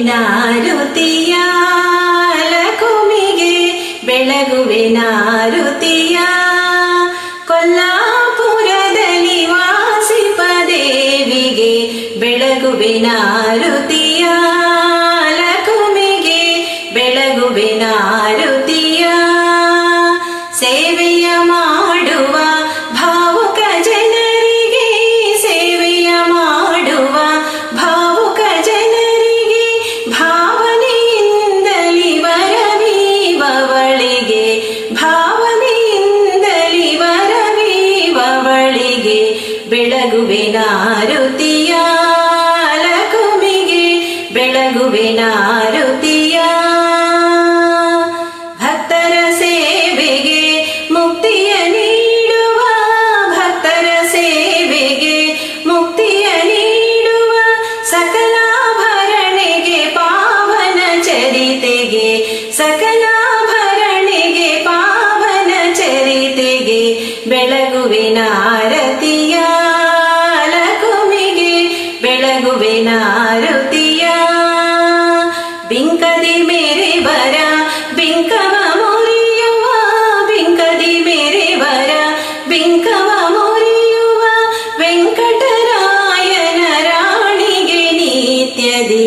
ಬೆಳಗುವಿನಾರುತಿಯ ಲಕುಮಿಗೆ ಬೆಳಗುವಿನಾರುತಿಯ ಕೊಲ್ಲಾಪುರದಲ್ಲಿ ವಾಸಿಪ ದೇವಿಗೆ ಬೆಳಗುವಿನಾರುತಿಯ ಲಕುಮಿಗೆ ಬೆಳಗುವಿನಾರುತಿಯ ಸೇವೆಯ ಮಾಡುವ ಭಾವುಕ ಜನರಿಗೆ ಸೇವೆಯ ಮಾಡುವ ಭಾವುಕ ಜನರಿಗೆ ಭಾವನೆಯಿಂದಲಿ ವರವೀವವಳಿಗೆ ಭಾವನೆಯಿಂದಲಿ ವರವೀವವಳಿಗೆ ಬೆಳಗುವಿನಾರುತಿಯ ಲಕುಮಿಗೆ ಬೆಳಗುವಿನಾರುತಿಯ ಭಕ್ತರ ಸೇವೆಗೆ ಮುಕ್ತಿಯ ನೀಡುವ ಭಕ್ತರ ಸೇವೆಗೆ ಮುಕ್ತಿಯ ನೀಡುವ ಸಕಲಾಭರಣೆಗೆ ಪಾವನ ಚರಿತೆಗೆ ಸಕಲಾಭರಣೆಗೆ ಪಾವನ ಚರಿತೆಗೆ ಬೆಳಗುವಿನಾರತಿಯ ಲಕುಮಿಗೆ ಬೆಳಗುವಿನಾರತಿಯ ಬಿಂಕದಿ ಮೇರೆ ಬರ ಬಿಂಕವ ಮುರಿಯುವ ಬಿಂಕದಿ ಮೇರೆ ಬರ ಬಿಂಕವ ಮುರಿಯುವ ವೆಂಕಟರಾಯನ ರಾಣಿಗೆ ನಿತ್ಯದಿ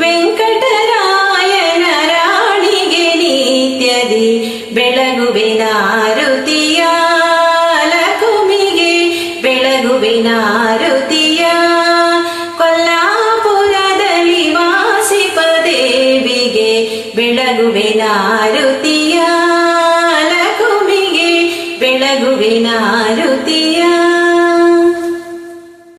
ವೆಂಕಟರಾಯನ ರಾಣಿಗೆ ನಿತ್ಯದಿ ಬೆಳಗುವಿನಾರುತಿಯ ಲಕುಮಿಗೆ ಬೆಳಗುವಿನಾರುತಿಯ ಕೊಲ್ಲಾಪುರದಲ್ಲಿ ವಾಸಿಪ ದೇವಿಗೆ ಬೆಳಗುವಿನಾರುತಿಯ ಲಕುಮಿಗೆ ಬೆಳಗುವಿನಾರುತಿಯ